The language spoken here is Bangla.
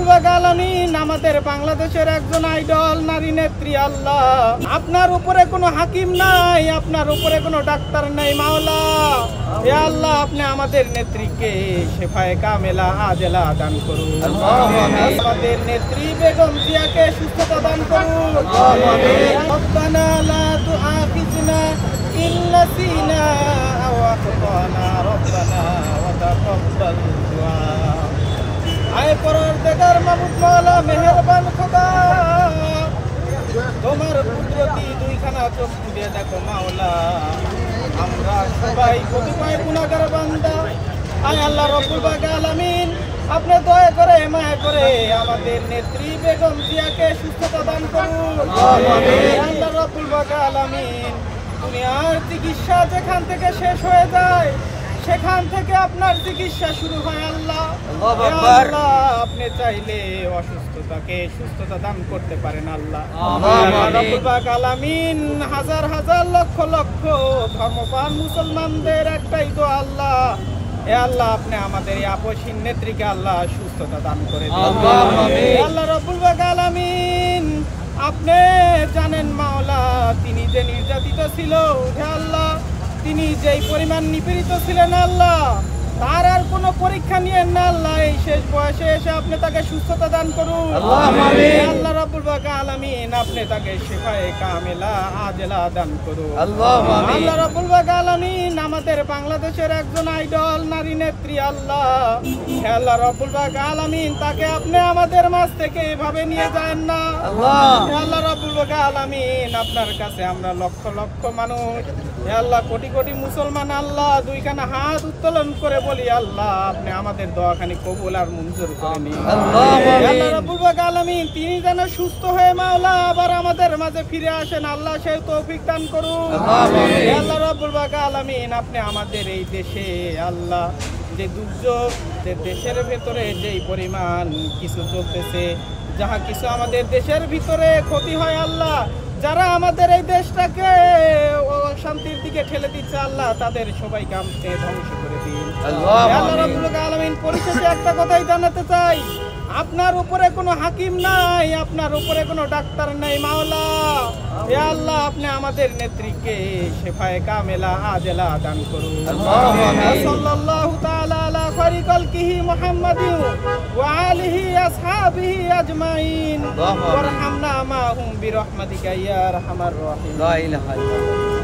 পাক আলামিন আমাদের বাংলাদেশের একজন আইডল নারী নেত্রী আল্লাহ, আপনার উপরে কোনো হাকিম নাই, আপনার উপরে কোনো ডাক্তার নাই মাওলা। হে আল্লাহ, আপনি আমাদের নেত্রীকে শেফায়ে কামেলা আজেলা দান করুন। আমাদের নেত্রী বেগম জিয়াকে সুস্থতা দান করুন। রব্বানা লা তুআখিযনা ইন নাসিনা আও আখতানা রব্বানা ওয়া তাকাব্বাল দুআ। আয় পরওয়ারদিগার মাবুদ মাওলা মেহেরবান খোদা, তোমার কুদরতি দুইখানা চোখ দিয়ে দেখো মাওলা, আমরা সবাই কতিপয় গুনাহগার বান্দা। আয় আল্লাহ রব্বুল আলামিন, আপনি দয়া করে মায়া করে আমাদের নেত্রী বেগম জিয়াকে সুস্থতা দান করুন। আল্লাহ রব্বুল আলামিন, দুনিয়ার চিকিৎসা যেখান থেকে শেষ হয়ে যায় সেখান থেকে আপনার চিকিৎসা শুরু হয় আল্লাহ। আল্লাহ, আপনি চাইলে অসুস্থতাকে সুস্থতা দান করতে পারেন আল্লাহ। রব্বুল আলামিন, হাজার হাজার লক্ষ লক্ষ ধর্মপ্রাণ মুসলমানদের একটাই দোয়া আল্লাহ, হে আল্লাহ, আপনি আমাদের এই আপসহীন নেত্রীকে আল্লাহ সুস্থতা দান করে দিন। আল্লাহ রব্বুল আলামিন, আপনি জানেন মাওলা, তিনি যে নির্যাতিত ছিল, হে আল্লাহ, তিনি যেই পরিমাণ নিপীড়িত ছিলেন আল্লাহ, তার আর কোনো পরীক্ষা নিয়েন না আল্লাহ। এই শেষ বয়সে এসে আপনি তাকে সুস্থতা দান করুন। আল্লাহ রাব্বুল আলামিন, আপনি তাকে শেফায়ে কামেলা আজেলা দান করুন। আল্লাহ রাব্বুল আলামিন আমাদের বাংলাদেশের একজন আইডল নারী নেত্রী আল্লাহ, হে আল্লাহ রাব্বুল আলামিন, তাকে আপনি আমাদের মাঝ থেকে এভাবে নিয়ে যান না। হে আল্লাহ রাব্বুল আলামিন, আপনার কাছে আমরা লক্ষ লক্ষ মানুষ, হে আল্লাহ, কোটি কোটি মুসলমান আল্লাহ, দুইখানা হাত উত্তোলন করে বলি আল্লাহ, আপনি আমাদের দোয়াখানি কবুল আর মঞ্জুর করে নিন। আল্লাহ রাব্বুল আলামিন, তিনি যেন সুস্থ হয়ে মাওলা আবার আমাদের মাঝে ফিরে আসেন আল্লাহ, সেই তৌফিক দান করুন। আল্লাহ রাব্বুল আলামিন, আপনি আমাদের এই দেশে আল্লাহ যে দুর্যোগ, যে দেশের ভেতরে যেই পরিমাণ কিছু চলতেছে, যাহা কিছু আমাদের দেশের ভিতরে ক্ষতি হয় আল্লাহ, যারা আমাদের এই দেশটাকে শান্তির দিকে ঠেলে দিচ্ছে আল্লাহ, তাদের সবাইকে আপনি ধ্বংস করে দিন। আল্লাহ রাব্বুল আলামিন, পরিশেষে একটা কথাই জানাতে চাই, আপনার উপরে কোনো হাকিম নাই, আপনার উপরে কোনো ডাক্তার নাই মাওলা। হে আল্লাহ, আপনি আমাদের নেত্রীকে শেফায়ে কামেলা আজেলা দান করুন। সাল্লাল্লাহু তাআলা আলা খায়রি খালকিহি মুহাম্মাদিন ওয়া আলিহি আসহাবিহি আজমাইন ওয়ারহামনা মাহুম বিরহমাতিকা ইয়া আরহামার রাহিম। লা ইলাহা ইল্লাল্লাহ।